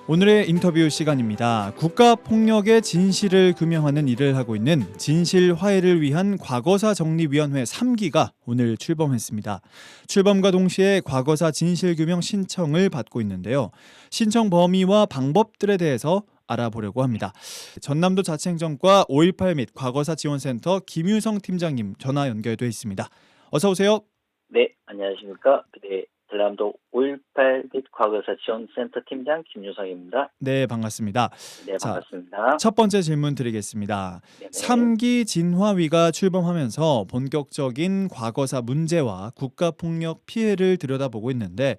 오늘의 인터뷰 시간입니다. 국가폭력의 진실을 규명하는 일을 하고 있는 진실화해를 위한 과거사 정리위원회 3기가 오늘 출범했습니다. 출범과 동시에 과거사 진실규명 신청을 받고 있는데요. 신청 범위와 방법들에 대해서 알아보려고 합니다. 전남도 자치행정과 5.18 및 과거사 지원센터 김유성 팀장님 전화 연결돼 있습니다. 어서 오세요. 네, 안녕하십니까. 네, 전남도 5.18 및 과거사 지원센터 팀장 김유성입니다. 네, 반갑습니다. 네, 자, 반갑습니다. 첫 번째 질문 드리겠습니다. 네네. 3기 진화위가 출범하면서 본격적인 과거사 문제와 국가폭력 피해를 들여다보고 있는데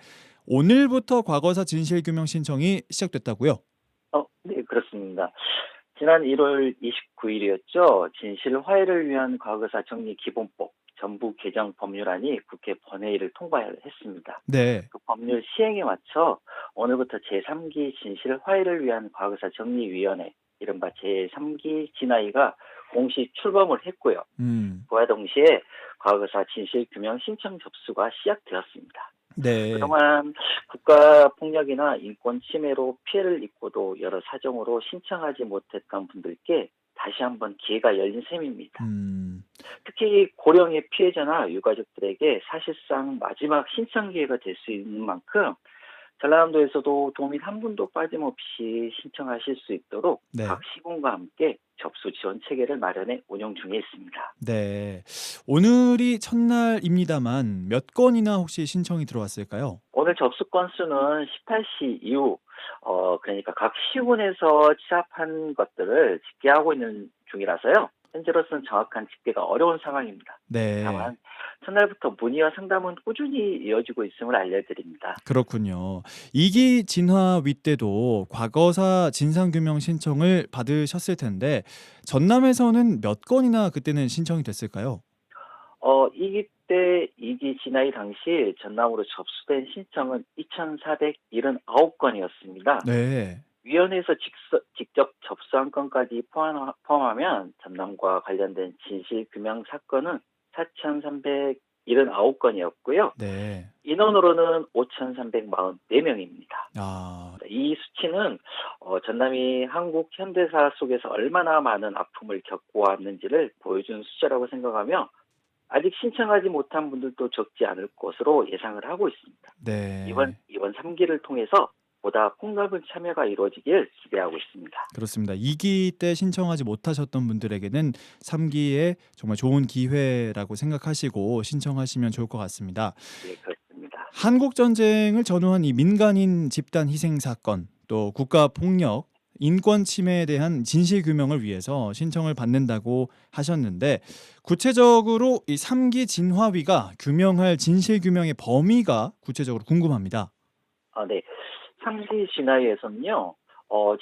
오늘부터 과거사 진실규명 신청이 시작됐다고요? 네, 그렇습니다. 지난 1월 29일이었죠. 진실 화해를 위한 과거사 정리 기본법 전부 개정 법률안이 국회 본회의를 통과했습니다. 네. 그 법률 시행에 맞춰 오늘부터 제3기 진실 화해를 위한 과거사 정리위원회, 이른바 제3기 진화위가 공식 출범을 했고요. 그와 동시에 과거사 진실 규명 신청 접수가 시작되었습니다. 네. 그동안 국가폭력이나 인권 침해로 피해를 입고도 여러 사정으로 신청하지 못했던 분들께 다시 한번 기회가 열린 셈입니다. 특히 고령의 피해자나 유가족들에게 사실상 마지막 신청 기회가 될 수 있는 만큼 전라남도에서도 도민 한 분도 빠짐없이 신청하실 수 있도록 네. 각 시군과 함께 접수 지원 체계를 마련해 운영 중에 있습니다. 네. 오늘이 첫날입니다만 몇 건이나 혹시 신청이 들어왔을까요? 오늘 접수 건수는 18시 이후 그러니까 각 시군에서 취합한 것들을 집계하고 있는 중이라서요. 현재로서는 정확한 집계가 어려운 상황입니다. 네. 다만 첫날부터 문의와 상담은 꾸준히 이어지고 있음을 알려드립니다. 그렇군요. 2기 진화위 때도 과거사 진상규명 신청을 받으셨을 텐데 전남에서는 몇 건이나 그때는 신청이 됐을까요? 이기 때 이기 진화이 당시 전남으로 접수된 신청은 2,479건이었습니다. 네. 위원회에서 직접 접수한 건까지 포함하면 전남과 관련된 진실규명 사건은 4,379건이었고요. 네. 인원으로는 5,344명입니다. 아, 이 수치는 전남이 한국 현대사 속에서 얼마나 많은 아픔을 겪고 왔는지를 보여준 숫자라고 생각하며 아직 신청하지 못한 분들도 적지 않을 것으로 예상을 하고 있습니다. 이번 네. 3기를 통해서 보다 폭넓은 참여가 이루어지길 기대하고 있습니다. 그렇습니다. 2기 때 신청하지 못하셨던 분들에게는 3기에 정말 좋은 기회라고 생각하시고 신청하시면 좋을 것 같습니다. 네, 그렇습니다. 한국 전쟁을 전후한 이 민간인 집단 희생 사건, 또 국가 폭력, 인권 침해에 대한 진실 규명을 위해서 신청을 받는다고 하셨는데 구체적으로 이 3기 진화위가 규명할 진실 규명의 범위가 구체적으로 궁금합니다. 네. 3기 진화위에서는요,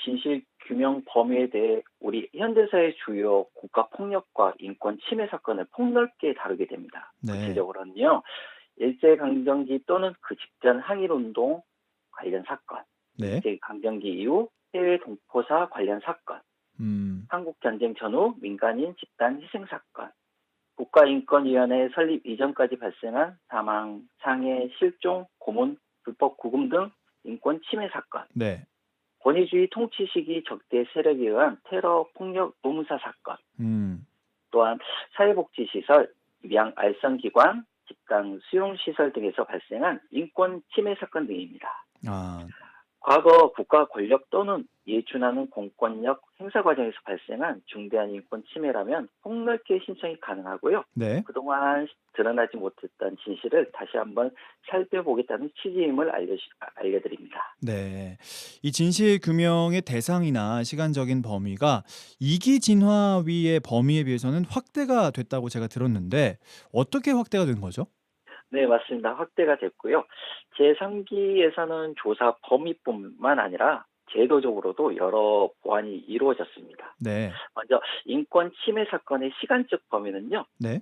진실 규명 범위에 대해 우리 현대사의 주요 국가 폭력과 인권 침해 사건을 폭넓게 다루게 됩니다. 네. 구체적으로는요, 일제강점기 또는 그 직전 항일운동 관련 사건, 네. 일제강점기 이후 해외 동포사 관련 사건, 음. 한국전쟁 전후 민간인 집단 희생 사건, 국가인권위원회 설립 이전까지 발생한 사망, 상해, 실종, 고문, 불법 구금 등 인권 침해 사건, 네. 권위주의 통치 시기 적대 세력에 의한 테러, 폭력, 노무사 사건, 음. 또한 사회복지시설, 입양 알선기관, 집단 수용시설 등에서 발생한 인권 침해 사건 등입니다. 아, 과거 국가 권력 또는 이에 준하는 공권력 행사 과정에서 발생한 중대한 인권 침해라면 폭넓게 신청이 가능하고요. 네. 그동안 드러나지 못했던 진실을 다시 한번 살펴보겠다는 취지임을 알려드립니다. 네. 이 진실 규명의 대상이나 시간적인 범위가 2기 진화위의 범위에 비해서는 확대가 됐다고 제가 들었는데 어떻게 확대가 된 거죠? 네, 맞습니다. 확대가 됐고요. 제3기에서는 조사 범위뿐만 아니라 제도적으로도 여러 보완이 이루어졌습니다. 네. 먼저 인권 침해 사건의 시간적 범위는요. 네.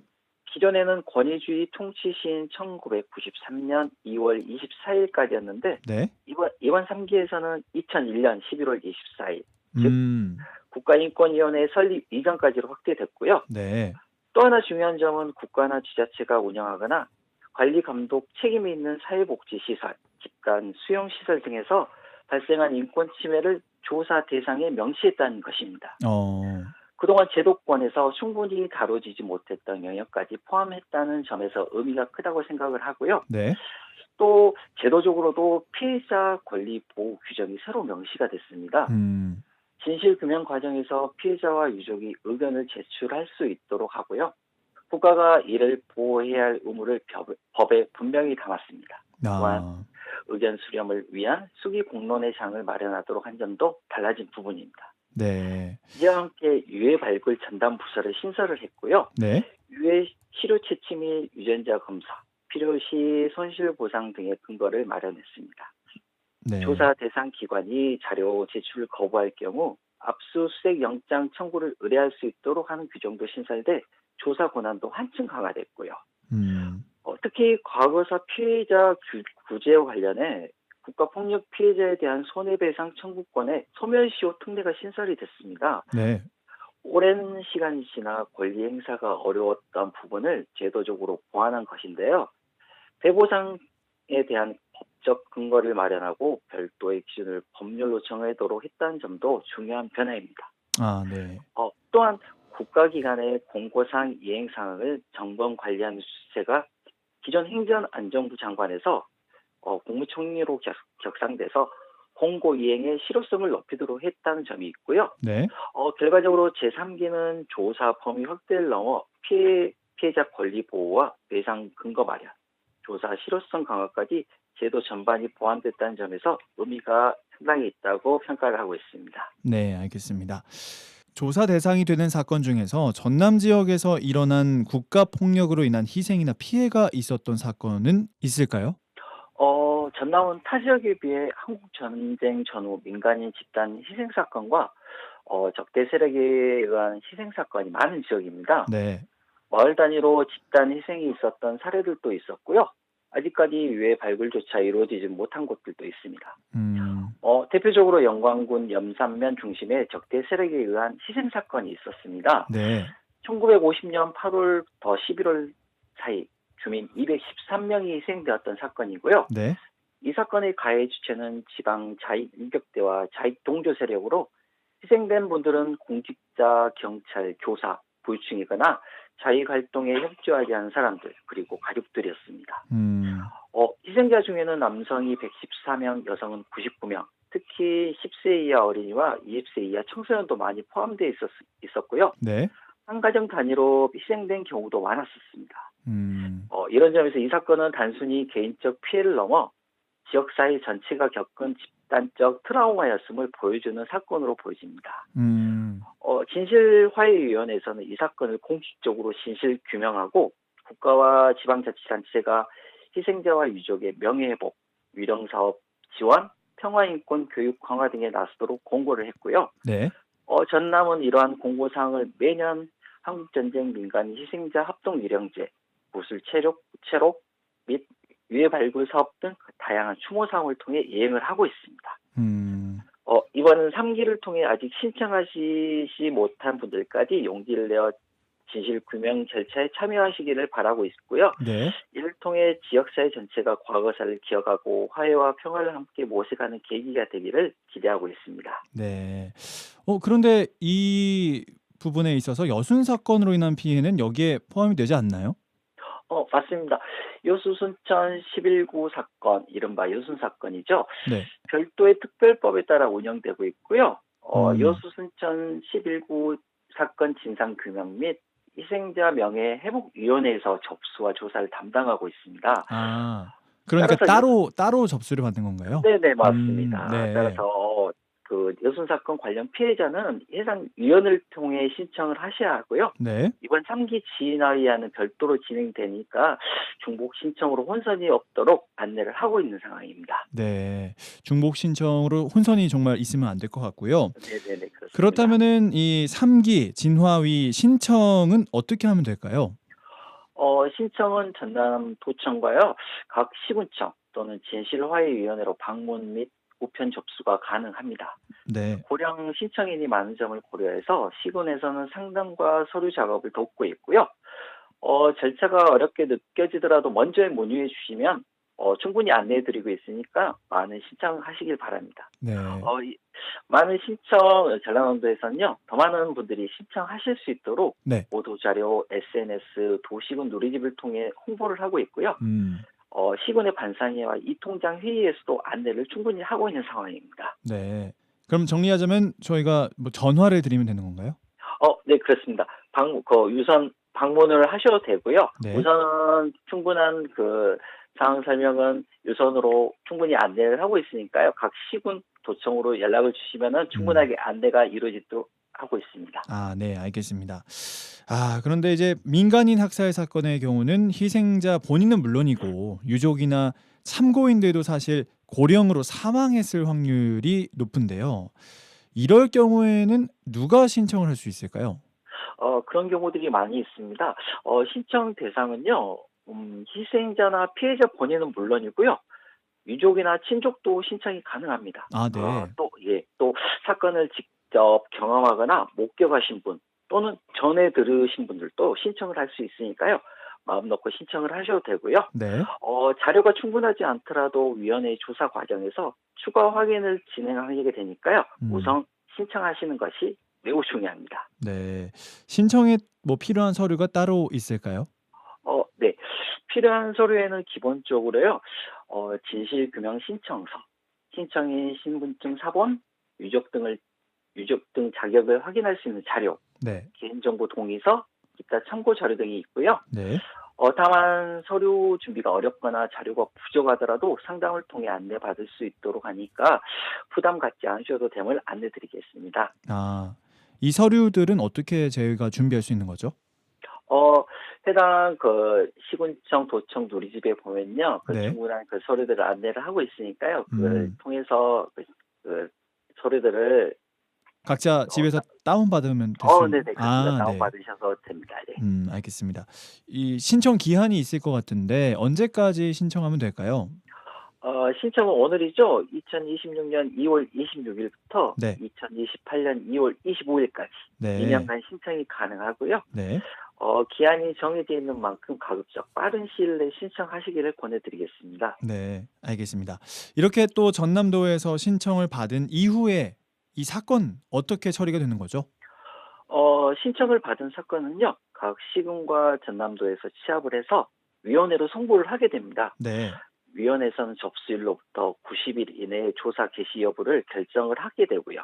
기존에는 권위주의 통치 시인 1993년 2월 24일까지였는데 네. 이번 3기에서는 2001년 11월 24일, 즉 음. 국가인권위원회 설립 이전까지로 확대됐고요. 네. 또 하나 중요한 점은 국가나 지자체가 운영하거나 관리 감독 책임이 있는 사회복지시설, 집단 수용시설 등에서 발생한 인권 침해를 조사 대상에 명시했다는 것입니다. 어, 그동안 제도권에서 충분히 다뤄지지 못했던 영역까지 포함했다는 점에서 의미가 크다고 생각을 하고요. 네. 또 제도적으로도 피해자 권리 보호 규정이 새로 명시가 됐습니다. 음, 진실규명 과정에서 피해자와 유족이 의견을 제출할 수 있도록 하고요. 국가가 이를 보호해야 할 의무를 법에 분명히 담았습니다. 또한 아, 의견 수렴을 위한 수기 공론의 장을 마련하도록 한 점도 달라진 부분입니다. 네. 이와 함께 유해 발굴 전담 부서를 신설을 했고요. 네. 유해 치료 채취 및 유전자 검사, 필요시 손실 보상 등의 근거를 마련했습니다. 네. 조사 대상 기관이 자료 제출을 거부할 경우 압수수색 영장 청구를 의뢰할 수 있도록 하는 규정도 신설돼 조사 권한도 한층 강화됐고요. 음, 특히 과거사 피해자 구제와 관련해 국가폭력 피해자에 대한 손해배상 청구권의 소멸시효 특례가 신설이 됐습니다. 네. 오랜 시간이 지나 권리 행사가 어려웠던 부분을 제도적으로 보완한 것인데요. 배보상에 대한 법적 근거를 마련하고 별도의 기준을 법률로 정하도록 했다는 점도 중요한 변화입니다. 아, 네. 또한 국가기관의 공고사항 이행사항을 점검 관리하는 주체가 기존 행정안전부 장관에서 국무총리로 격상돼서 공고 이행의 실효성을 높이도록 했다는 점이 있고요. 네. 결과적으로 제3기는 조사 범위 확대를 넘어 피해자 권리 보호와 배상 근거 마련, 조사 실효성 강화까지 제도 전반이 보완됐다는 점에서 의미가 상당히 있다고 평가를 하고 있습니다. 네, 알겠습니다. 조사 대상이 되는 사건 중에서 전남 지역에서 일어난 국가 폭력으로 인한 희생이나 피해가 있었던 사건은 있을까요? 전남은 타 지역에 비해 한국 전쟁 전후 민간인 집단 희생 사건과 적대 세력에 의한 희생 사건이 많은 지역입니다. 네. 마을 단위로 집단 희생이 있었던 사례들도 있었고요. 아직까지 유해 발굴조차 이루어지지 못한 곳들도 있습니다. 음, 대표적으로 영광군 염산면 중심의 적대 세력에 의한 희생 사건이 있었습니다. 네. 1950년 8월부터 11월 사이 주민 213명이 희생되었던 사건이고요. 네. 이 사건의 가해 주체는 지방 자익 인격대와 자익 동조 세력으로 희생된 분들은 공직자, 경찰, 교사, 부유층이거나 자익 활동에 협조하지 않은 사람들 그리고 가족들이었습니다. 음, 희생자 중에는 남성이 114명, 여성은 99명, 특히 10세 이하 어린이와 20세 이하 청소년도 많이 포함되어 있었고요. 네. 한 가정 단위로 희생된 경우도 많았었습니다. 음, 이런 점에서 이 사건은 단순히 개인적 피해를 넘어 지역사회 전체가 겪은 집단적 트라우마였음을 보여주는 사건으로 보여집니다. 음, 진실화해위원회에서는 이 사건을 공식적으로 진실규명하고 국가와 지방자치단체가 희생자와 유족의 명예회복, 위령사업 지원, 평화인권 교육 강화 등에 나서도록 공고를 했고요. 네. 전남은 이러한 공고사항을 매년 한국전쟁 민간 희생자 합동위령제, 구술 체록 및 유해 발굴 사업 등 다양한 추모 사항을 통해 이행을 하고 있습니다. 이번 3기를 통해 아직 신청하시지 못한 분들까지 용기를 내어 진실규명 절차에 참여하시기를 바라고 있고요. 네. 이를 통해 지역사회 전체가 과거사를 기억하고 화해와 평화를 함께 모색하는 계기가 되기를 기대하고 있습니다. 네. 그런데 이 부분에 있어서 여순 사건으로 인한 피해는 여기에 포함이 되지 않나요? 맞습니다. 여수 순천 11구 사건, 이른바 여순 사건이죠. 네. 별도의 특별법에 따라 운영되고 있고요. 음, 여수 순천 11구 사건 진상규명 및 희생자 명예회복위원회에서 접수와 조사를 담당하고 있습니다. 아, 그러니까 따라서 따로 접수를 받는 건가요? 네네, 맞습니다. 네. 따라서 그 여순 사건 관련 피해자는 해상위원회를 통해 신청을 하셔야 하고요. 네. 이번 3기 지인화위안은 별도로 진행되니까 중복 신청으로 혼선이 없도록 안내를 하고 있는 상황입니다. 네. 중복 신청으로 혼선이 정말 있으면 안 될 것 같고요. 네네네, 그렇습니다. 그렇다면은 이 3기 진화위 신청은 어떻게 하면 될까요? 신청은 전남도청과요, 각 시군청 또는 진실화해위원회로 방문 및 우편 접수가 가능합니다. 네. 고령 신청인이 많은 점을 고려해서 시군에서는 상담과 서류 작업을 돕고 있고요. 절차가 어렵게 느껴지더라도 먼저 문의해 주시면 충분히 안내해드리고 있으니까 많은 신청하시길 바랍니다. 네. 많은 신청 전라남도에서는요 더 많은 분들이 신청하실 수 있도록 네. 보도 자료, SNS, 도시군 누리집을 통해 홍보를 하고 있고요. 시군의 반상회와 이통장 회의에서도 안내를 충분히 하고 있는 상황입니다. 네. 그럼 정리하자면 저희가 뭐 전화를 드리면 되는 건가요? 네, 그렇습니다. 유선 방문을 하셔도 되고요. 네. 우선 충분한 상황 설명은 유선으로 충분히 안내를 하고 있으니까요. 각 시군 도청으로 연락을 주시면은 충분하게 안내가 이루어지도록 하고 있습니다. 네, 알겠습니다. 그런데 이제 민간인 학살 사건의 경우는 희생자 본인은 물론이고 유족이나 참고인들도 사실 고령으로 사망했을 확률이 높은데요. 이럴 경우에는 누가 신청을 할 수 있을까요? 그런 경우들이 많이 있습니다. 신청 대상은요, 희생자나 피해자 본인은 물론이고요. 유족이나 친족도 신청이 가능합니다. 네. 또 사건을 직접 경험하거나 목격하신 분 또는 전에 들으신 분들도 신청을 할 수 있으니까요. 마음 놓고 신청을 하셔도 되고요. 네. 자료가 충분하지 않더라도 위원회 조사 과정에서 추가 확인을 진행하게 되니까요. 우선 신청하시는 것이 매우 중요합니다. 네. 신청에 뭐 필요한 서류가 따로 있을까요? 네. 필요한 서류에는 기본적으로요. 진실규명 신청서, 신청인 신분증 사본, 유족 등 자격을 확인할 수 있는 자료, 네. 개인정보 동의서, 기타 참고 자료 등이 있고요. 네. 다만 서류 준비가 어렵거나 자료가 부족하더라도 상담을 통해 안내받을 수 있도록 하니까 부담 갖지 않으셔도 됨을 안내드리겠습니다. 이 서류들은 어떻게 저희가 준비할 수 있는 거죠? 해당 시군청, 도청, 누리집에 보면요, 네. 충분한 서류들을 안내를 하고 있으니까요. 그걸 통해서 서류들을 각자 집에서 다운받으면 됐어요. 네네, 그렇습니다. 네. 다운받으셔서 됩니다. 네. 알겠습니다. 이 신청 기한이 있을 것 같은데 언제까지 신청하면 될까요? 신청은 오늘이죠. 2026년 2월 26일부터 네. 2028년 2월 25일까지 네. 2년간 신청이 가능하고요. 네. 기한이 정해져 있는 만큼 가급적 빠른 시일 내에 신청하시기를 권해드리겠습니다. 네, 알겠습니다. 이렇게 또 전남도에서 신청을 받은 이후에 이 사건 어떻게 처리가 되는 거죠? 신청을 받은 사건은요, 각 시군과 전남도에서 취합을 해서 위원회로 송부를 하게 됩니다. 네. 위원회에서는 접수일로부터 90일 이내에 조사 개시 여부를 결정을 하게 되고요.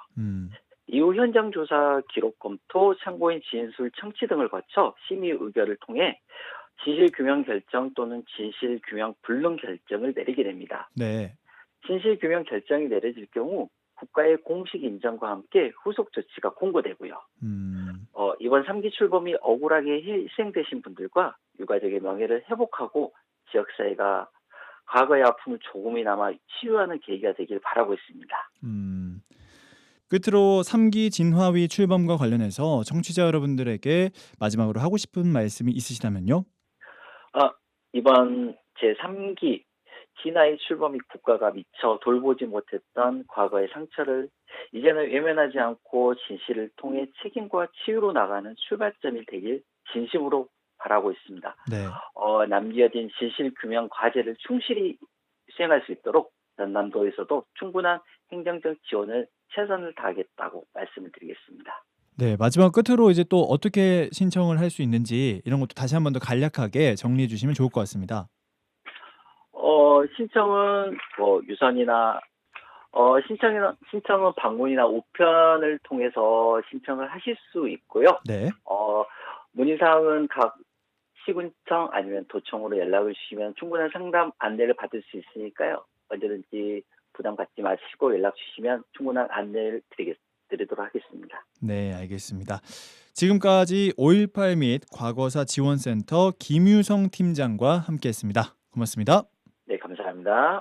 이후 현장 조사 기록 검토, 참고인 진술 청취 등을 거쳐 심의 의결을 통해 진실규명 결정 또는 진실규명 불능 결정을 내리게 됩니다. 네. 진실규명 결정이 내려질 경우 국가의 공식 인정과 함께 후속 조치가 공고되고요. 이번 3기 출범이 억울하게 희생되신 분들과 유가족의 명예를 회복하고 지역사회가 과거의 아픔을 조금이나마 치유하는 계기가 되길 바라고 있습니다. 끝으로 3기 진화위 출범과 관련해서 청취자 여러분들에게 마지막으로 하고 싶은 말씀이 있으시다면요? 이번 제3기 진화위 출범이 국가가 미처 돌보지 못했던 과거의 상처를 이제는 외면하지 않고 진실을 통해 책임과 치유로 나가는 출발점이 되길 진심으로 바라고 있습니다. 네. 남겨진 진실규명 과제를 충실히 수행할 수 있도록 전남도에서도 충분한 행정적 지원을 최선을 다하겠다고 말씀을 드리겠습니다. 네, 마지막 끝으로 이제 또 어떻게 신청을 할 수 있는지 이런 것도 다시 한 번 더 간략하게 정리해 주시면 좋을 것 같습니다. 신청은 유선이나 신청은 방문이나 우편을 통해서 신청을 하실 수 있고요. 네. 문의사항은 각 시군청 아니면 도청으로 연락을 주시면 충분한 상담 안내를 받을 수 있으니까요. 언제든지 부담 갖지 마시고 연락 주시면 충분한 안내를 드리도록 하겠습니다. 네, 알겠습니다. 지금까지 5.18 및 과거사 지원센터 김유성 팀장과 함께했습니다. 고맙습니다. 네, 감사합니다.